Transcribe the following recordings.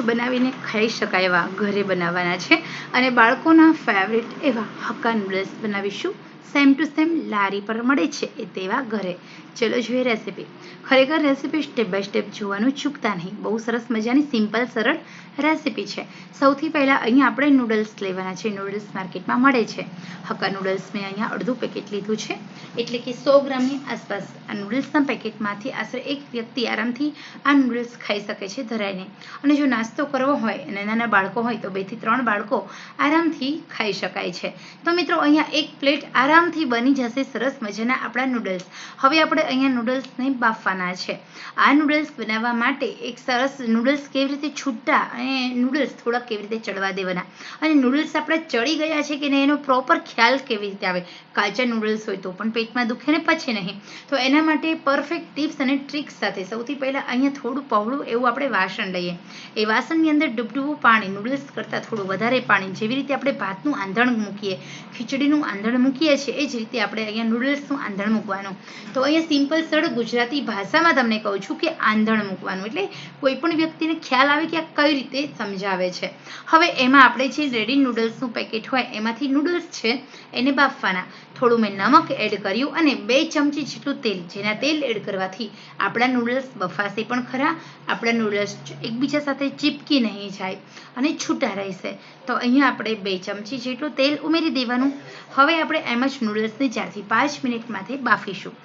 બનાવીને ખાઈ શકાય એવા ઘરે બનાવવાના છે અને બાળકોના ફેવરિટ એવા હક્કા નૂડલ્સ બનાવીશું. સેમ ટુ સેમ લારી પર મળે છે એ તેવા ઘરે. ચલો જોઈએ રેસીપી. ખરેખર રેસીપી સ્ટેપ બાય સ્ટેપ જોવાનું ચૂકતા નહીં. બહુ સરસ મજાની સિમ્પલ સરળ રેસીપી છે. સૌથી પહેલાં અહીંયા આપણે નૂડલ્સ લેવાના છે. નૂડલ્સ માર્કેટમાં મળે છે. હક્કા નૂડલ્સ મેં અહીંયા અડધું પેકેટ લીધું છે, એટલે કે 100 ગ્રામની આસપાસ. આ નૂડલ્સના પેકેટમાંથી આશરે એક વ્યક્તિ આરામથી આ નૂડલ્સ ખાઈ શકે છે ધરાઈને. અને જો નાસ્તો કરવો હોય અને નાના બાળકો હોય તો 2 થી 3 બાળકો આરામથી ખાઈ શકાય છે. તો મિત્રો અહીંયા એક પ્લેટ આરામથી બની જશે સરસ મજાના આપણા નૂડલ્સ. હવે આપણે અહીંયા નૂડલ્સને બાફવાના છે. આ નૂડલ્સ બનાવવા માટે એક સરસ નૂડલ્સ કેવી રીતે છૂટા અને નૂડલ્સ થોડા કેવી રીતે ચડવા દેવાના અને નૂડલ્સ આપણે ચડી ગયા છે કે નહીં એનો પ્રોપર ખ્યાલ કેવી રીતે આવે. કાચા નૂડલ્સ હોય તો પણ પેટમાં દુખે ને પચે નહીં. તો એના માટે પરફેક્ટ ટિપ્સ અને ટ્રિક્સ સાથે સૌથી પહેલાં અહીંયા થોડું પહોળું એવું આપણે વાસણ લઈએ. એ વાસણની અંદર ડૂબડૂબું પાણી, નૂડલ્સ કરતાં થોડું વધારે પાણી, જેવી રીતે આપણે ભાતનું આંધણ મૂકીએ, ખીચડીનું આંધણ મૂકીએ છીએ એ જ રીતે આપણે અહીંયા નૂડલ્સનું આંધણ મૂકવાનું. તો અહીંયા સિમ્પલ સરળ ગુજરાતી ભાષામાં તમને કહું છું કે આંધણ મૂકવાનું, એટલે કોઈ પણ વ્યક્તિને ખ્યાલ આવે કે આ કઈ રીતે સમજાવે છે. હવે એમાં આપણે જે રેડી નૂડલ્સનું પેકેટ હોય એમાંથી નૂડલ્સ છે એને બાફવાના. થોડું મેં નમક એડ કર્યું અને 2 ચમચી જેટલું તેલ, જેના તેલ એડ કરવાથી આપણા નૂડલ્સ બફાશે પણ ખરા, આપણા નૂડલ્સ એકબીજા સાથે ચીપકી નહીં જાય અને છૂટા રહેશે. તો અહીંયા આપણે 2 ચમચી જેટલું તેલ ઉમેરી દેવાનું. હવે આપણે એમ જ નૂડલ્સને 4 થી 5 મિનિટ માટે બાફીશું.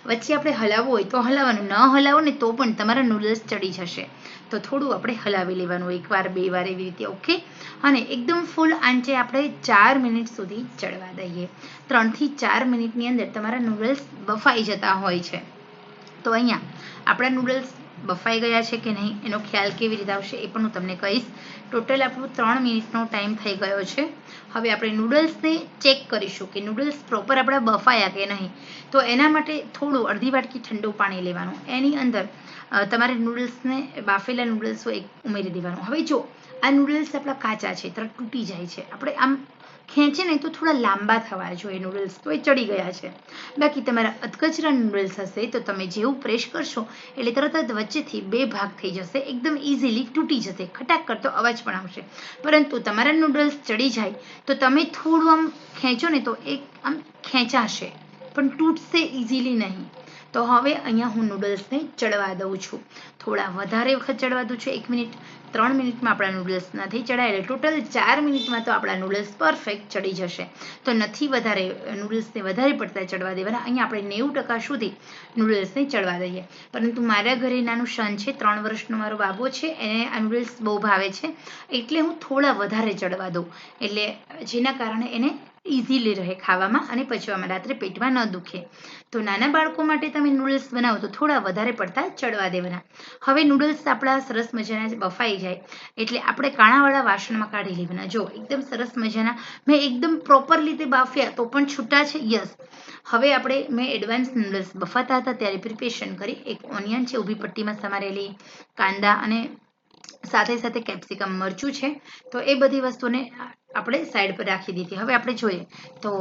વચ્ચે આપણે હલાવવું હોય તો હલાવવાનું, ન હલાવો ને તો પણ તમારા નૂડલ્સ ચડી જશે. તો થોડું આપણે હલાવી લેવાનું, 1 વાર 2 વાર એવી રીતે. ઓકે. અને એકદમ ફૂલ આંચે આપણે 4 મિનિટ સુધી ચડવા દઈએ. 3 થી 4 મિનિટની અંદર તમારા નૂડલ્સ બફાઈ જતા હોય છે. તો અહીંયા આપણા નૂડલ્સ બફાઈ ગયા છે કે નહીં એનો ખ્યાલ કેવી રીતે આવશે એ પણ હું તમને કહીશ. ટોટલ આપણું 3 મિનિટનો ટાઈમ થઈ ગયો છે. હવે આપણે નૂડલ્સને ચેક કરીશું કે નૂડલ્સ પ્રોપર આપણા બફાયા કે નહીં. તો એના માટે થોડું અડધી વાટકી ઠંડુ પાણી લેવાનું, એની અંદર તમારે નૂડલ્સને બાફેલા નૂડલ્સ ઉમેરી દેવાનું. હવે જો આ નૂડલ્સ આપણા કાચા છે, તરત તૂટી જાય છે, આપણે આમ ખેંચે ને તો થોડા લાંબા થવા જોઈએ નૂડલ્સ, તો એ ચડી ગયા છે. બાકી તમારા અધકચરા નૂડલ્સ હશે તો તમે જેવું પ્રેસ કરશો એટલે તરત જ વચ્ચેથી 2 ભાગ થઈ જશે, એકદમ ઇઝીલી તૂટી જશે, ખટાક કરતો અવાજ પણ આવશે. પરંતુ તમારા નૂડલ્સ ચડી જાય તો તમે થોડું આમ ખેંચો ને તો એક આમ ખેંચાશે પણ તૂટશે ઇઝીલી નહીં. તો હવે અહીંયા હું નૂડલ્સને ચડવા દઉં છું. થોડા વધારે વખત ચડવા દઉં છું, 1 મિનિટ. 3 મિનિટમાં આપણા નૂડલ્સ નથી ચડાયેલા, ટોટલ 4 મિનિટમાં તો આપણા નૂડલ્સ પરફેક્ટ ચડી જશે. તો નથી વધારે નૂડલ્સને વધારે પડતા ચડવા દેવાના. અહીંયા આપણે 90% સુધી નૂડલ્સને ચડવા દઈએ. પરંતુ મારા ઘરે નાનું સન છે, 3 વર્ષનો મારો બાબો છે, એને આ નૂડલ્સ બહુ ભાવે છે, એટલે હું થોડા વધારે ચડવા દઉં, એટલે જેના કારણે એને ઇઝીલી રહે ખાવામાં અને પચવામાં, રાત્રે પેટમાં ન દુખે. તો નાના બાળકો માટે તમે નૂડલ્સ બનાવો તો થોડા વધારે પડતા ચડવા દેવાના. હવે નૂડલ્સ આપણા સરસ મજાના બફાઈ જાય એટલે આપણે કાણાવાળા વાસણમાં કાઢી લેવાના. જો એકદમ સરસ મજાના મેં એકદમ પ્રોપર રીતે બાફ્યા તો પણ છૂટા છે. યસ. હવે મેં એડવાન્સ નૂડલ્સ બફાતા હતા ત્યારે પ્રિપેરેશન કરી. એક ઓનિયન છે ઊભી પટ્ટીમાં સમારેલી, કાંદા અને સાથે સાથે કેપ્સિકમ, મરચું છે. તો એ બધી વસ્તુને આપણે સાઈડ પર રાખી દીધી. હવે આપણે જોઈએ તો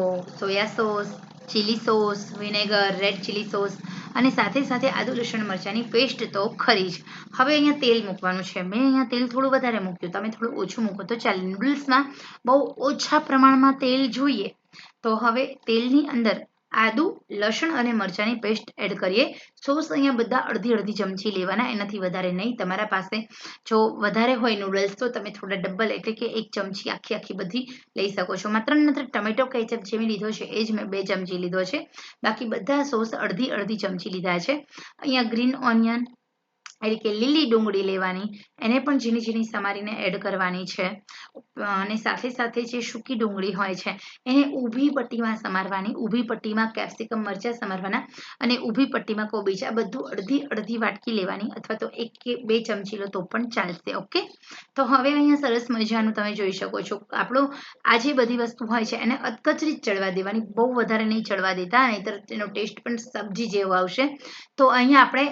soya sauce, chilli sauce, vinegar, red chilli sauce અને સાથે સાથે આદુ લસણ મરચાંની પેસ્ટ તો ખરી જ. હવે અહીંયા તેલ મૂકવાનું છે. મેં અહીંયા તેલ થોડું વધારે મૂક્યું, તમે થોડું ઓછું મૂકો તો ચાલે. નૂડલ્સમાં બહુ ઓછા પ્રમાણમાં તેલ જોઈએ. તો હવે તેલની અંદર આદુ, લસણ અને મરચાંની પેસ્ટ એડ કરીએ. સોસ અહીંયા બધા અડધી ચમચી લેવાના, એનાથી વધારે નહીં. તમારા પાસે જો વધારે હોય નૂડલ્સ તો તમે થોડા ડબલ, એટલે કે 1 ચમચી આખી બધી લઈ શકો છો. માત્ર ટમેટો કેચઅપ જે મેં લીધો છે એ જ મેં 2 ચમચી લીધો છે. બાકી બધા સોસ અડધી ચમચી લીધા છે. અહીંયા ગ્રીન ઓનિયન એટલે કે લીલી ડુંગળી લેવાની, એને પણ ઝીણી ઝીણી સમારીને એડ કરવાની છે. અને સાથે સાથે જે સૂકી ડુંગળી હોય છે એને ઊભી પટ્ટીમાં સમારવાની, ઊભી પટ્ટીમાં કેપ્સિકમ, મરચાં સમારવાના અને ઊભી પટ્ટીમાં કોબીજ. આ બધું અડધી વાટકી લેવાની, અથવા તો 1 કે 2 ચમચી લો તો પણ ચાલશે. ઓકે. તો હવે અહીંયા સરસ મજાનું તમે જોઈ શકો છો આપણું આ જે બધી વસ્તુ હોય છે એને અધકચરી જ ચડવા દેવાની, બહુ વધારે નહીં ચડવા દેતા, નહીંતર તેનો ટેસ્ટ પણ સબ્જી જેવો આવશે. તો અહીંયા આપણે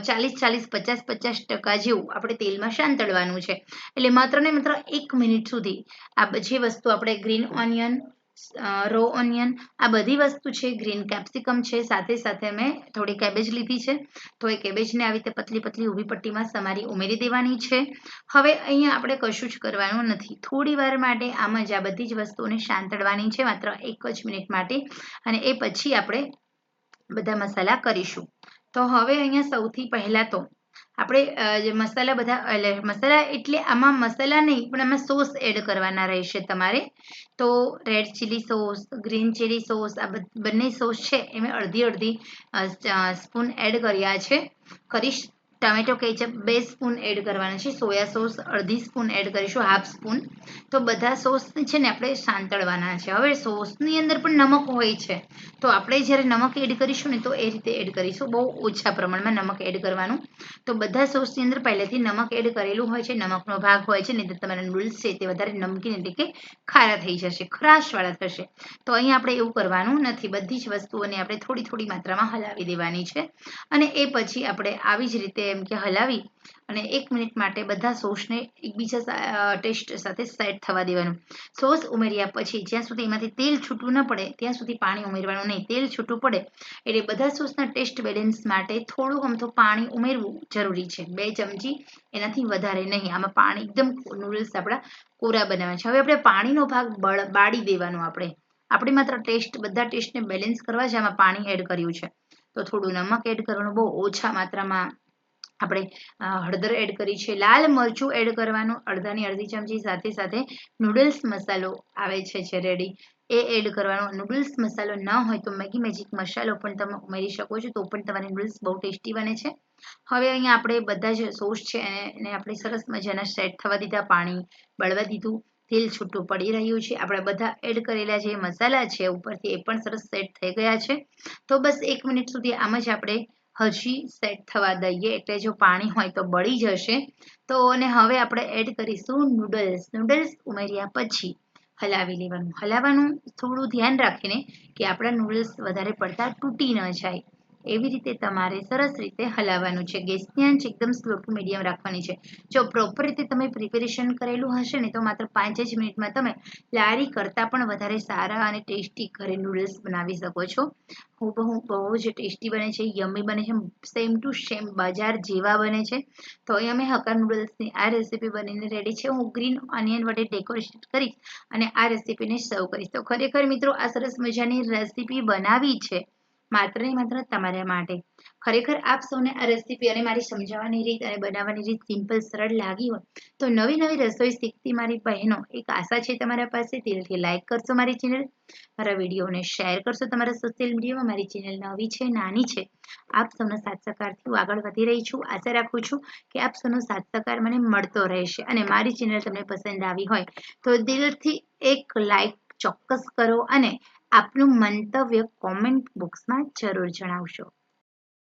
40-50% જેવું આપણે તેલમાં સાંતળવાનું છે. એટલે માત્ર ને માત્ર 1 મિનિટ સુધી આ જે વસ્તુ આપણે ગ્રીન ઓનિયન, રો ઓનિયન, આ બધી વસ્તુ છે, ગ્રીન કેપ્સિકમ છે, સાથે સાથે મેં થોડી કેબેજ લીધી છે. તો એ કેબેજને આવી રીતે પતલી પતલી ઊભી પટ્ટીમાં સમારી ઉમેરી દેવાની છે. હવે અહીંયા આપણે કશું જ કરવાનું નથી. થોડી વાર માટે આમ જ આ બધી જ વસ્તુઓને સાંતળવાની છે, માત્ર 1 જ મિનિટ માટે, અને એ પછી આપણે બધા મસાલા કરીશું. તો હવે અહીંયા સૌથી પહેલાં તો આપણે જે મસાલા મસાલા એટલે આમાં મસાલા નહીં પણ આમાં સોસ એડ કરવાના રહેશે તમારે. તો red chilli sauce, green chilli sauce, આ બંને સોસ છે એ મેં અડધી સ્પૂન એડ કર્યા કરીશ. ટમેટો કેચઅપ 2 સ્પૂન એડ કરવાના છે. સોયા સોસ અડધી સ્પૂન એડ કરીશું, હાફ સ્પૂન. તો બધા સોસ છે ને આપણે સાંતળવાના છે. હવે સોસની અંદર પણ નમક હોય છે, તો આપણે જ્યારે નમક એડ કરીશું ને તો એ રીતે એડ કરીશું, બહુ ઓછા પ્રમાણમાં નમક એડ કરવાનું. તો બધા સોસની અંદર પહેલેથી નમક એડ કરેલું હોય છે, નમકનો ભાગ હોય છે, નહીં તો તમારા નૂડલ્સ છે તે વધારે નમકીન એટલે કે ખારા થઈ જશે, ખરાશવાળા થશે. તો અહીં આપણે એવું કરવાનું નથી. બધી જ વસ્તુઓને આપણે થોડી થોડી માત્રામાં હલાવી દેવાની છે, અને એ પછી આપણે આવી જ રીતે એમ કે હલાવી અને 1 મિનિટ માટે બધા સોસને એકબીજા ટેસ્ટ સાથે સેટ થવા દેવાનું. સોસ ઉમેર્યા પછી જ્યાં સુધી એમાંથી તેલ છૂટું ન પડે ત્યાં સુધી પાણી ઉમેરવાનું નહીં. તેલ છૂટું પડે એટલે બધા સોસના ટેસ્ટ બેલેન્સ માટે થોડું અમથું પાણી ઉમેરવું જરૂરી છે, 2 ચમચી, એનાથી વધારે નહીં. આમાં પાણી એકદમ નૂડલ્સ આપણા કોરા બનાવવા છે. હવે આપણે પાણીનો ભાગ બાળી દેવાનો. આપણે માત્ર બધા ટેસ્ટને બેલેન્સ કરવા જ આમાં પાણી એડ કર્યું છે. તો થોડું નમક એડ કરવાનું, બહુ ઓછા માત્રામાં આપણે હળદર એડ કરી છે. લાલ મરચું એડ કરવાનું, અડધી ચમચી. સાથે સાથે નૂડલ્સ મસાલો આવે છે રેડી, એ એડ કરવાનો. નૂડલ્સ મસાલો ન હોય તો મેગી મેજિક મસાલો પણ તમે ઉમેરી શકો છો, તો પણ તમારી નૂડલ્સ બહુ ટેસ્ટી બને છે. હવે અહીંયા આપણે બધા જ સોસ છે એને આપણે સરસ મજાના સેટ થવા દીધા, પાણી બળવા દીધું, તેલ છૂટું પડી રહ્યું છે. આપણે બધા એડ કરેલા જે મસાલા છે ઉપરથી એ પણ સરસ સેટ થઈ ગયા છે. તો બસ 1 મિનિટ સુધી આમ જ આપણે હજી સેટ થવા દઈએ, એટલે જો પાણી હોય તો બળી જશે. તો અને હવે આપણે એડ કરીશું નૂડલ્સ ઉમેર્યા પછી હલાવી લેવાનું. થોડું ધ્યાન રાખીને કે આપણા નૂડલ્સ વધારે પડતા તૂટી ન જાય, એવી રીતે તમારે સરસ રીતે હલાવવાનું છે. ગેસની આંચ એકદમ સ્લો ટુ મીડિયમ રાખવાની છે. જો પ્રોપર રીતે તમે પ્રિપેરેશન કરેલું હશે ને તો માત્ર 5 જ મિનિટમાં તમે લારી કરતાં પણ વધારે સારા અને ટેસ્ટી ઘરે નૂડલ્સ બનાવી શકો છો. બહુ જ ટેસ્ટી બને છે, યમ્મી બને છે, સેમ ટુ સેમ બજાર જેવા બને છે. તો અહીં અમે હક્કા નૂડલ્સની આ રેસીપી બનીને રેડી છે. હું ગ્રીન ઓનિયન વડે ડેકોરેશન કરીશ અને આ રેસીપીને સર્વ કરીશ. તો ખરેખર મિત્રો આ સરસ મજાની રેસીપી બનાવી છે માત્ર ને માત્ર તમારા માટે. ખરેખર આપ સૌને આ રેસીપી અને મારી સમજાવવાની રીત અને બનાવવાની રીત સિમ્પલ સરળ લાગી હોય તો નવી રસોઈ શીખતી મારી બહેનો, એક આશા છે તમારા પાસે, દિલથી લાઈક કરશો મારી ચેનલ, મારા વિડીયોને શેર કરશો તમારા સોશિયલ મીડિયામાં. મારી ચેનલ નવી છે, નાની છે, આપ સૌના સાથ સહકારથી હું આગળ વધી રહી છું. આશા રાખું છું કે આપ સૌનો સાથ સહકાર મને મળતો રહેશે, અને મારી ચેનલ તમને પસંદ આવી હોય તો દિલથી એક લાઈક ચોક્કસ કરો અને આપનું મંતવ્ય કોમેન્ટ બોક્સમાં જરૂર જણાવશો.